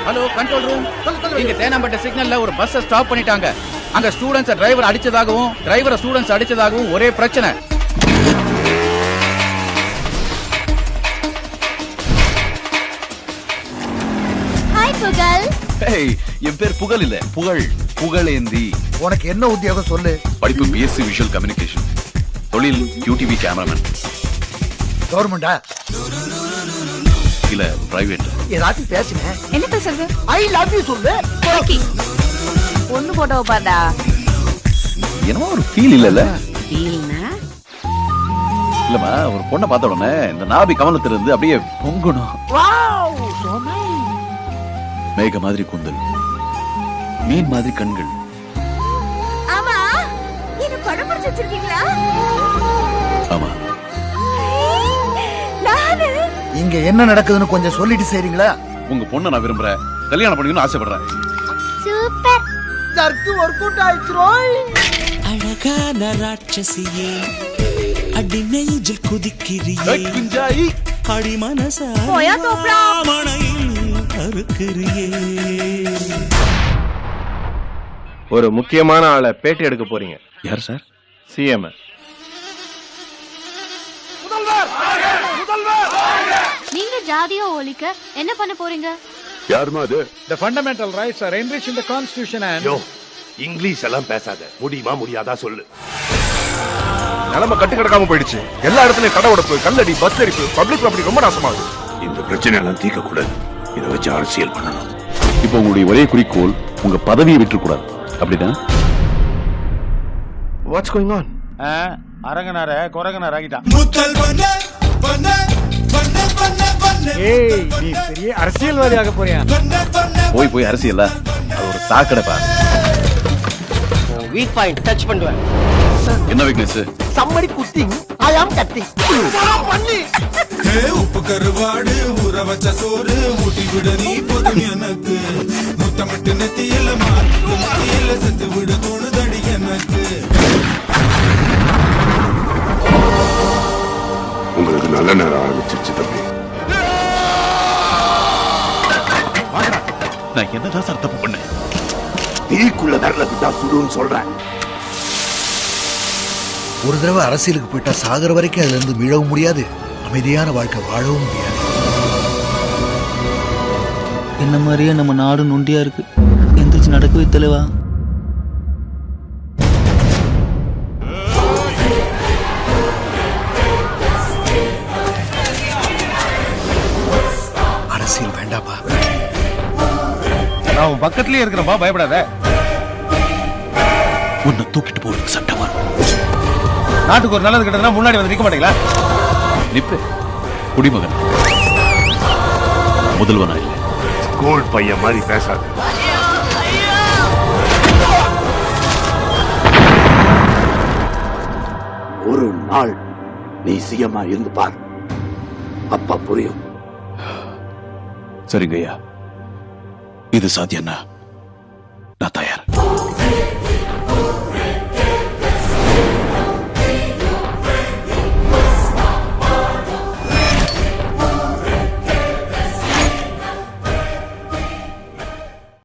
Hello control room, இங்க தேனாம்பேட்டை சிக்னல்ல ஒரு bus stop பண்ணிட்டாங்க. அங்க ஸ்டூடண்ட்ஸ் டிரைவர் அடிச்சதாகவும் டிரைவரை ஸ்டூடண்ட்ஸ் அடிச்சதாகவும் ஒரே பிரச்சனை. ஹாய் புகழ். ஏய், என் பேர் புகழ் இல்ல, புகழ், புகழேந்தி. உனக்கு என்ன உத்தியோகம் சொல்லு? படிப்பு பிஎஸ்சி விஷுவல் கம்யூனிகேஷன், தொழில் யூடிவி கேமராமேன். கவர்மெண்டா இல்ல பிரைவேட். ஏதாச்சும் பேசுனேன். என்ன பேசுறது? ஐ லவ் யூ சொல்லு. பொண்ணு போட்டோவை பாத்தா என்னமோ ஒரு ஃபீல் இல்லல? ஃபீல்னா இல்லமா, ஒரு பொண்ணை பார்த்த உடனே இந்த நாபி கவனத்துல இருந்து அப்படியே பொங்கணும். Wow, so nice. மேக மாதிரி கூந்தல், மீன் மாதிரி கண்கள். ஆமா, என்ன படம் பிடிச்சு வச்சிருக்கீங்களா? ஆமா. நானு இங்க என்ன நடக்குதுன்னு கொஞ்சம் சொல்லிட்டு செய்றீங்களா? உங்க பொண்ணை நான் விரும்புறேன், கல்யாணம் பண்ணிக்கணும்னு ஆசைப்படுறேன். சூப்பர். ஜர்க்கு ஒர்க் அவுட் ஆயிடுச்சுரோய். அழகான ராட்சசியே, அடி நெஞ்சில் குதிக்கிறியே, குஞ்சாயி அடி மனசா போயா தோப்ளா. மனையில் அறுக்கிறியே. ஒரு முக்கியமான ஆளை பேட்டி எடுக்க போறீங்க. யார் சார்? சிஎம். நீங்க ஜாதியை ஒழிக்க என்ன பண்ண போறீங்க? யாருமா அது? The fundamental rights are enriched in the constitution and English எல்லாம் பேசாத. முடியுமா முடியாதா சொல்லு. நிலைமை கட்டு கிடக்காம போயிடுச்சு. எல்லா இடத்துலயும் கடை உடப்பு, கல்லடி, பஸ் எரிப்பு, பப்ளிக் ப்ராப்பர்ட்டி ரொம்ப நாசமாகுது. இந்த பிரச்சனை எல்லாம் தீர்க்க கூடாது. இதை வச்சு அரசியல் பண்ணணும். இப்போ உங்களுடைய ஒரே குறிக்கோள் உங்க பதவியை விட்டுறக்கூடாது, அப்படிதான்? What's going on? அரங்கனார கொரங்கனார் ஆகிட்டான். ஏய், நீ பெரிய அரசியல்வாதியாக போறியா? போய் போய் அரசியல்ல அது ஒரு சாக்கடைப்பா. வீக் பாயிண்ட் டச் பண்ணுவேன். என்ன வீக்னஸ்? சம்மடி குத்திங், ஐ அம் கட்டிங். பண்ணி உப்பு கருவாடு ஊற வச்ச சோறு ஊட்டி விட நீ போதும் எனக்கு. முத்தமிட்டு நெத்தியில மாத்தியில செத்து விட தோணுதடி எனக்கு. உங்களுக்கு நல்ல நேரம் ஆரம்பிச்சிருச்சு தம்பி. நான் என்னதான் சார் தப்பு பண்ணேன்? தீக்குள்ள விரல விட்டா சுடுன்னு சொல்றேன். ஒரு தடவை அரசியலுக்கு போயிட்டா சாகர வரைக்கும் அதுல இருந்து மீளவும் முடியாது, அமைதியான வாழ்க்கை வாழவும் முடியாது. என்ன மாதிரியே நம்ம நாடு நொண்டியா இருக்கு. எந்திரிச்சு நடக்கவே தலைவா. அரசியல் வேண்டாப்பா. நான் உன் பக்கத்துலயே இருக்கிறப்பா, பயப்படாத. உன்னை தூக்கிட்டு போறதுக்கு சட்டம் வரும். நாட்டுக்கு ஒரு நல்லது கிட்டதுன்னா முன்னாடி வந்து நிக்க மாட்டீங்களா? நிப்பு குடிமகன், முதல்வனா இல்ல. ஸ்கூல் பையன் மாதிரி பேசாத. ஒரு நாள் நீ சிஎம்மா இருந்து பார், அப்பா புரியும். சரிங்க ஐயா, இது சாத்தியம்னா நான் தயார்.